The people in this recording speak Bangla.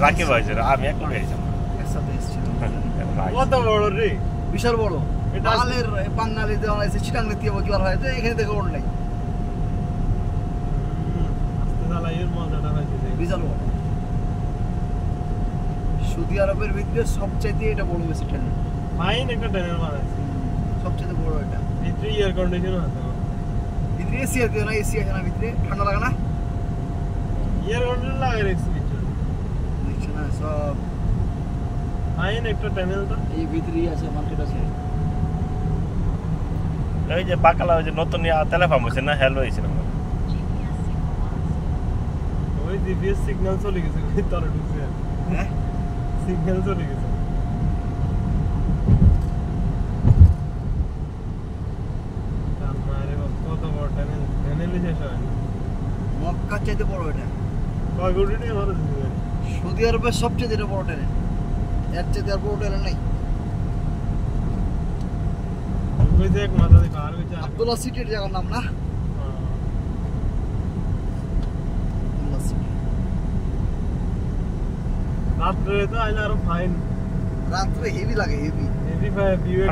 রাকিব ভাইজান আমি এক করে আইছি একসাথে এসেছিল কত বড় রে বিশাল বড় এটা বাঙালির বাঙালি দেওয়া আছে চিটাং দিয়ে কি আর হয় তো এখানে থেকে ওর নাই আস্তে চালাইয়ের মজাটা পাইছে বিশাল বড় সৌদি আরবের ভিতরে সবচাইতে এটা বড় বেশি ট্রেন ফাইন একটা ট্রেনের বানাইছে সবচাইতে বড় এটা ভিতরে এয়ার কন্ডিশন আছে ভিতরে এসি আছে না এসি আছে না ভিতরে ঠান্ডা লাগে না এয়ার কন্ডিশন লাগাই রাখছি ভিতরে দেখছো না সব ফাইন একটা ট্রেনেলটা এই ভিতরেই আছে মার্কেট আছে ওই যে বাকালা ওই যে নতুন টেলিফোন হইছে না হ্যালো হইছে না ওই জিপিএস সিগন্যাল চলে গেছে ভিতরে ঢুকছে হ্যাঁ সিগন্যাল চলে গেছে কত বড় ট্রেনেল ট্রেনেলই শেষ হয় না মক্কা চাইতে বড় এটা কয় কোটি টাকা খরচ দিবে সৌদি আরবের সবচেয়ে এটা বড় ট্রেন এর চাইতে আর বড় ট্রেন নাই ওই যে এক মাথা দিয়ে পার হইছে আব্দুল্লাহ সিটির জায়গার নাম না আব্দুল্লাহ সিটি রাত্রে তো আইলে আরো ফাইন রাত্রে হেভি লাগে হেভি হেভি ভিউ